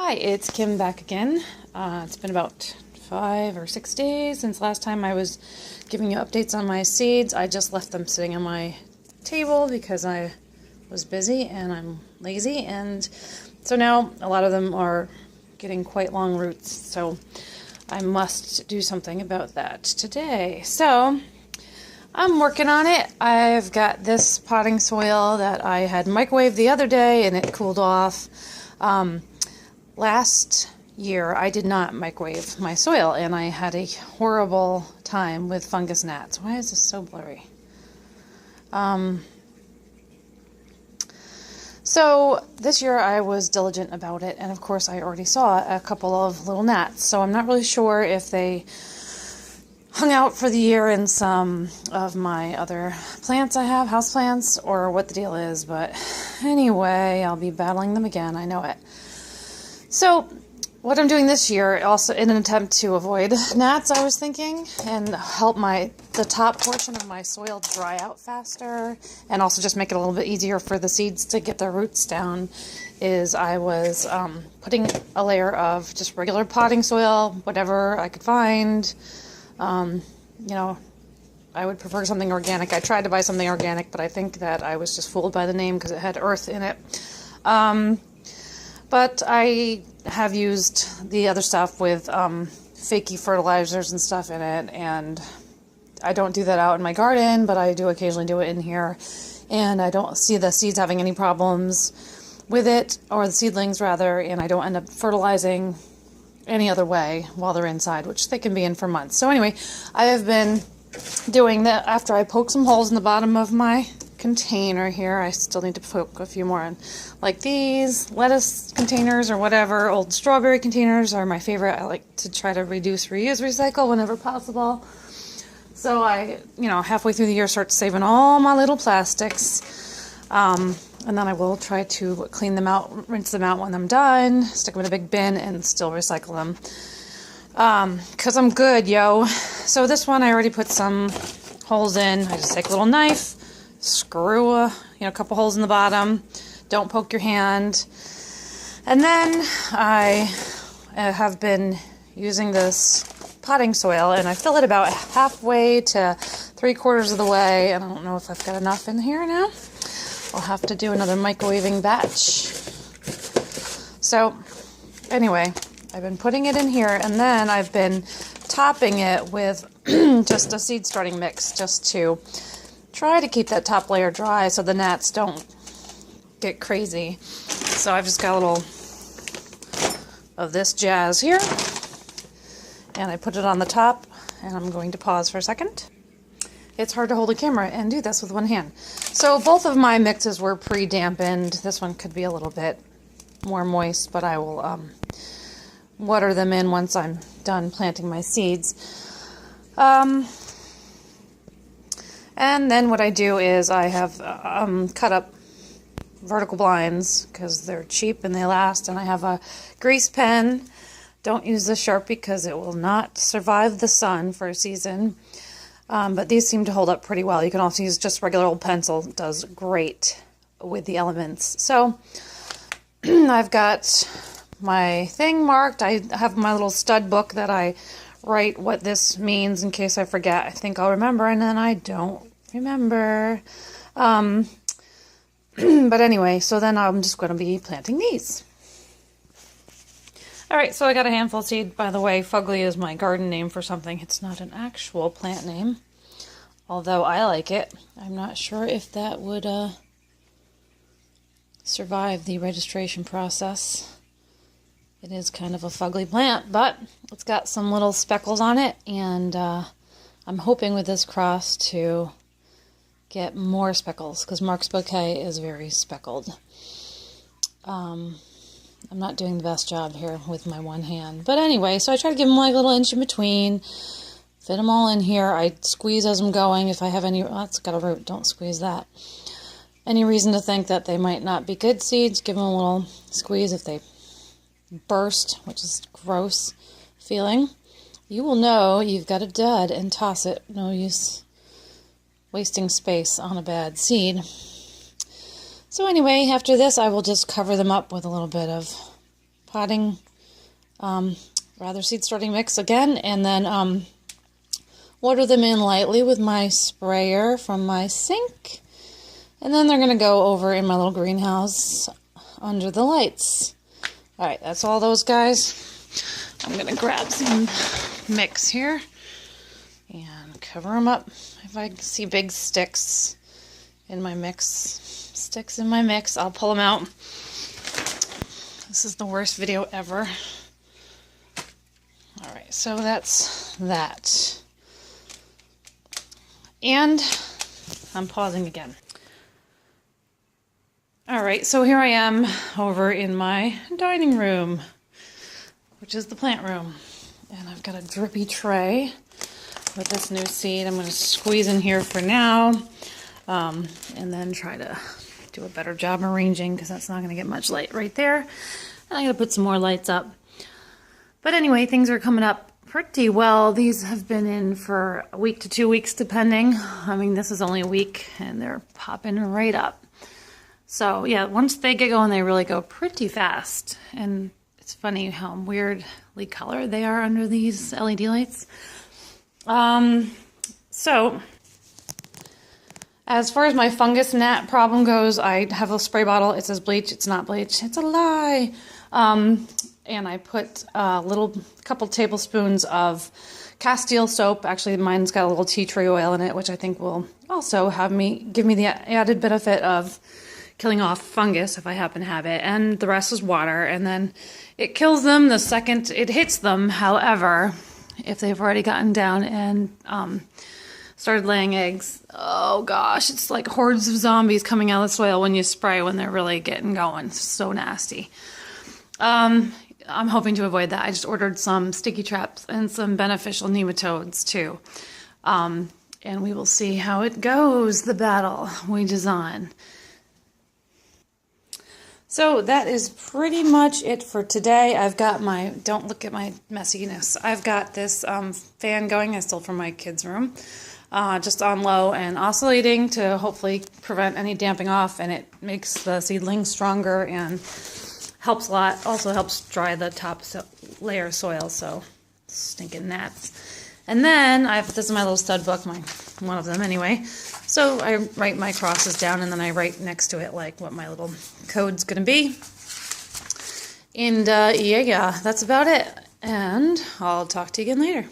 Hi, it's Kim back again. It's been about 5 or 6 days since last time I was giving you updates on my seeds. I just left them sitting on my table because I was busy and I'm lazy, and so now a lot of them are getting quite long roots, so I must do something about that today. So I'm working on it. I've got this potting soil that I had microwaved the other day and it cooled off. Last year I did not microwave my soil and I had a horrible time with fungus gnats. Why is this so blurry? So this year I was diligent about it, and of course I already saw a couple of little gnats, so I'm not really sure if they hung out for the year in some of my other plants I have, house plants, or what the deal is, but anyway, I'll be battling them again, I know it. So what I'm doing this year, also in an attempt to avoid gnats, I was thinking, and help the top portion of my soil dry out faster, and also just make it a little bit easier for the seeds to get their roots down, is I was putting a layer of just regular potting soil, whatever I could find. You know, I would prefer something organic. I tried to buy something organic, but I think that I was just fooled by the name because it had earth in it. But I have used the other stuff with fakey fertilizers and stuff in it, and I don't do that out in my garden, but I do occasionally do it in here, and I don't see the seeds having any problems with it, or the seedlings rather, and I don't end up fertilizing any other way while they're inside, which they can be in for months. So anyway, I have been doing that after I poke some holes in the bottom of my container here. I still need to poke a few more in, like these lettuce containers or whatever. Old strawberry containers are my favorite. I like to try to reduce, reuse, recycle whenever possible. So I, halfway through the year start saving all my little plastics. And then I will try to clean them out, rinse them out when I'm done, stick them in a big bin, and still recycle them. Because I'm good, yo. So this one I already put some holes in. I just take a little knife, screw a couple holes in the bottom. Don't poke your hand. And then I have been using this potting soil, and I fill it about halfway to 3/4 of the way. And I don't know if I've got enough in here now. I'll have to do another microwaving batch. So anyway, I've been putting it in here, and then I've been topping it with just a seed starting mix, just to try to keep that top layer dry so the gnats don't get crazy. So I've just got a little of this jazz here, and I put it on the top, and I'm going to pause for a second. It's hard to hold a camera and do this with one hand. So both of my mixes were pre-dampened. This one could be a little bit more moist, but I will water them in once I'm done planting my seeds. And then what I do is I have cut up vertical blinds because they're cheap and they last, and I have a grease pen. Don't use the Sharpie because it will not survive the sun for a season. But these seem to hold up pretty well. You can also use just regular old pencil. It does great with the elements. So I've got my thing marked. I have my little stud book that I write what this means in case I forget. I think I'll remember, and then I don't remember. But anyway, so then I'm just going to be planting these. Alright, so I got a handful of seed. By the way, fugly is my garden name for something. It's not an actual plant name, although I like it. I'm not sure if that would survive the registration process. It is kind of a fugly plant, but it's got some little speckles on it, and I'm hoping with this cross to get more speckles, because Mark's bouquet is very speckled. I'm not doing the best job here with my one hand. But anyway, so I try to give them like a little inch in between. Fit them all in here. I squeeze as I'm going. If I have any... Oh, it's got a root. Don't squeeze that. Any reason to think that they might not be good seeds, give them a little squeeze. If they burst, which is gross feeling, you will know you've got a dud and toss it. No use wasting space on a bad seed. So anyway, after this I will just cover them up with a little bit of potting, rather seed starting mix again, and then water them in lightly with my sprayer from my sink. And then they're going to go over in my little greenhouse under the lights. All right, that's all those guys. I'm going to grab some mix here and cover them up. If I see big sticks in my mix, I'll pull them out. This is the worst video ever. All right, so that's that. And I'm pausing again. All right, so here I am over in my dining room, which is the plant room. And I've got a drippy tray with this new seed. I'm going to squeeze in here for now, and then try to do a better job arranging, because that's not going to get much light right there. And I'm going to put some more lights up. But anyway, things are coming up pretty well. These have been in for a week to 2 weeks, depending. I mean, this is only a week, and they're popping right up. So yeah, once they get going, they really go pretty fast. And it's funny how weirdly colored they are under these LED lights. So as far as my fungus gnat problem goes, I have a spray bottle. It says bleach. It's not bleach. It's a lie. And I put a couple tablespoons of Castile soap. Actually, mine's got a little tea tree oil in it, which I think will also give me the added benefit of killing off fungus if I happen to have it. And the rest is water. And then it kills them the second it hits them. However, if they've already gotten down and started laying eggs, oh gosh, it's like hordes of zombies coming out of the soil when you spray, when they're really getting going. It's so nasty. I'm hoping to avoid that. I just ordered some sticky traps and some beneficial nematodes too. And we will see how it goes, the battle we design. So that is pretty much it for today. I've got don't look at my messiness. I've got this fan going I stole from my kids' room, just on low and oscillating to hopefully prevent any damping off, and it makes the seedlings stronger and helps a lot. Also helps dry the top layer of soil, so stinking gnats. And then this is my little stud book, one of them anyway. So I write my crosses down, and then I write next to it like what my little code's gonna be. And yeah, that's about it. And I'll talk to you again later.